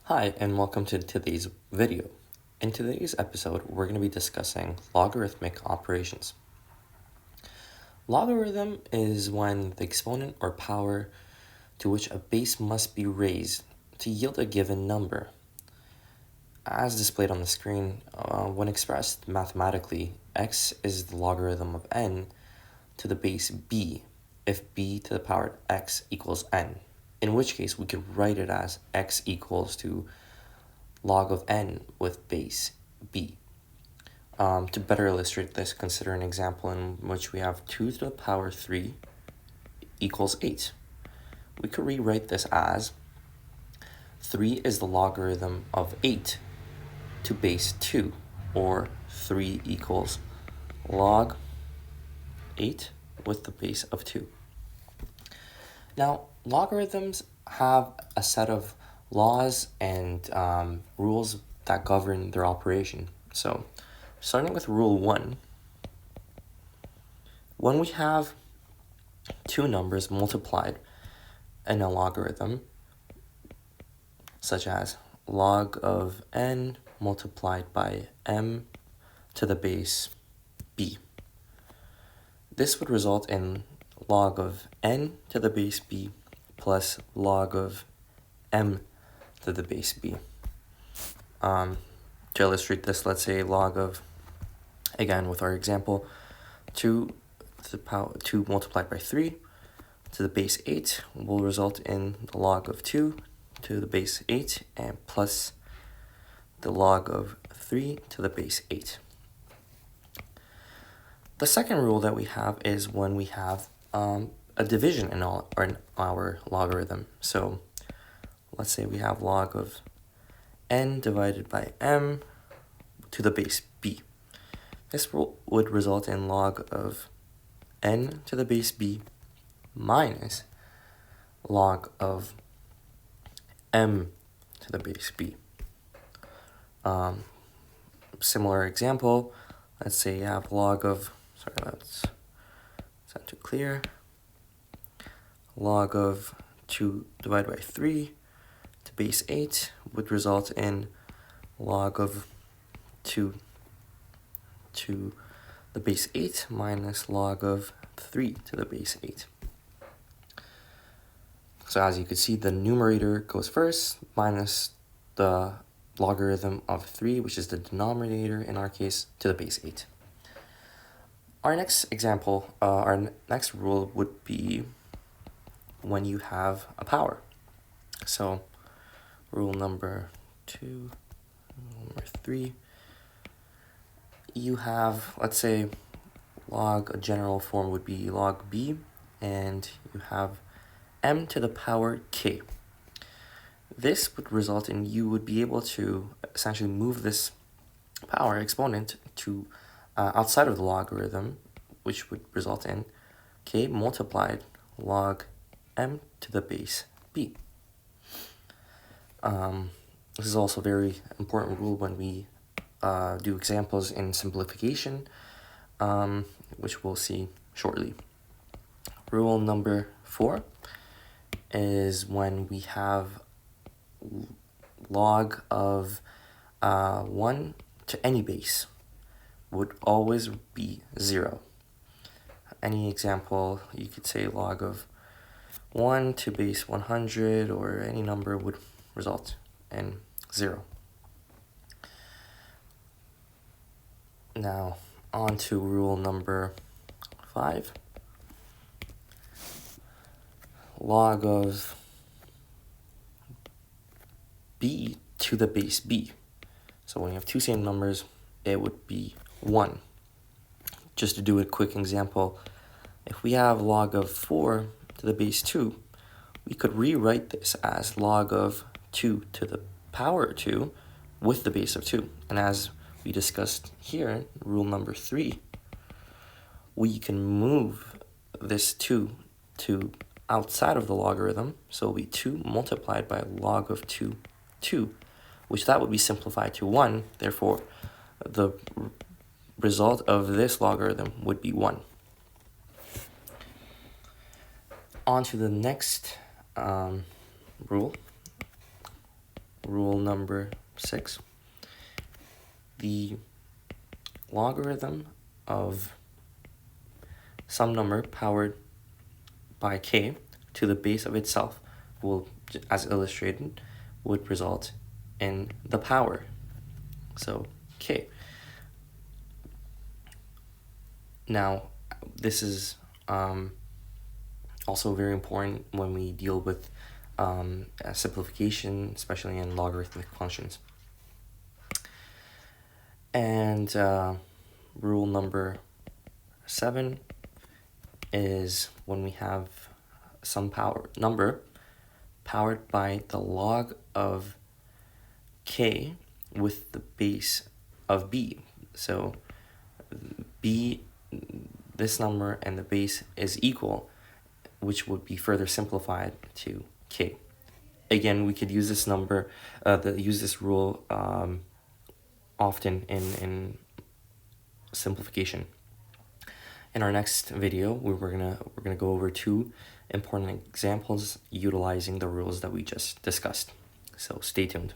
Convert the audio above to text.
Hi, and welcome to today's video. In today's episode, we're going to be discussing logarithmic operations. Logarithm is when the exponent or power to which a base must be raised to yield a given number. As displayed on the screen, when expressed mathematically, x is the logarithm of n to the base b if b to the power x equals n, in which case we could write it as x equals to log of n with base b. To better illustrate this, consider an example in which we have 2 to the power 3 equals 8. We could rewrite this as 3 is the logarithm of 8 to base 2, or 3 equals log 8 with the base of 2. Now, logarithms have a set of laws and rules that govern their operation. So, starting with rule 1, when we have two numbers multiplied in a logarithm, such as log of n multiplied by m to the base b, this would result in log of n to the base b plus log of m to the base b. To illustrate this, let's say log of, again with our example, 2 to the power 2 multiplied by 3 to the base 8 will result in the log of 2 to the base 8 and plus the log of 3 to the base 8. The second rule that we have is when we have a division in our logarithm. So let's say we have log of n divided by m to the base b. This would result in log of n to the base b minus log of m to the base b. Similar example, let's say you have log of, that's not too clear, log of 2 divided by 3 to base 8 would result in log of 2 to the base 8 minus log of 3 to the base 8. So as you can see, the numerator goes first, minus the logarithm of 3, which is the denominator in our case, to the base 8. Our next example, our next rule would be when you have a power. So rule number 2, rule number 3, you have, let's say, a general form would be log b, and you have m to the power k. This would result in you would be able to essentially move this power exponent to outside of the logarithm, which would result in k multiplied log m to the base b. This is also a very important rule when we do examples in simplification, which we'll see shortly. Rule number 4 is when we have log of 1 to any base would always be 0. Any example, you could say log of 1 to base 100, or any number would result in 0. Now, on to rule number 5. Log of b to the base b. So when you have two same numbers, it would be 1. Just to do a quick example, if we have log of 4 to the base 2, we could rewrite this as log of 2 to the power 2 with the base of 2. And as we discussed here, rule number 3, we can move this 2 to outside of the logarithm, so it'll be 2 multiplied by log of 2, which that would be simplified to 1. Therefore, the result of this logarithm would be 1. On to the next rule, rule number 6. The logarithm of some number powered by k to the base of itself will, as illustrated, would result in the power. So k. Now, this is also very important when we deal with simplification, especially in logarithmic functions. And rule number 7 is when we have some number powered by the log of k with the base of b. So b, this number, and the base is equal, which would be further simplified to k. Again, we could use this number, use this rule often in simplification. In our next video, we're gonna go over 2 important examples utilizing the rules that we just discussed. So stay tuned.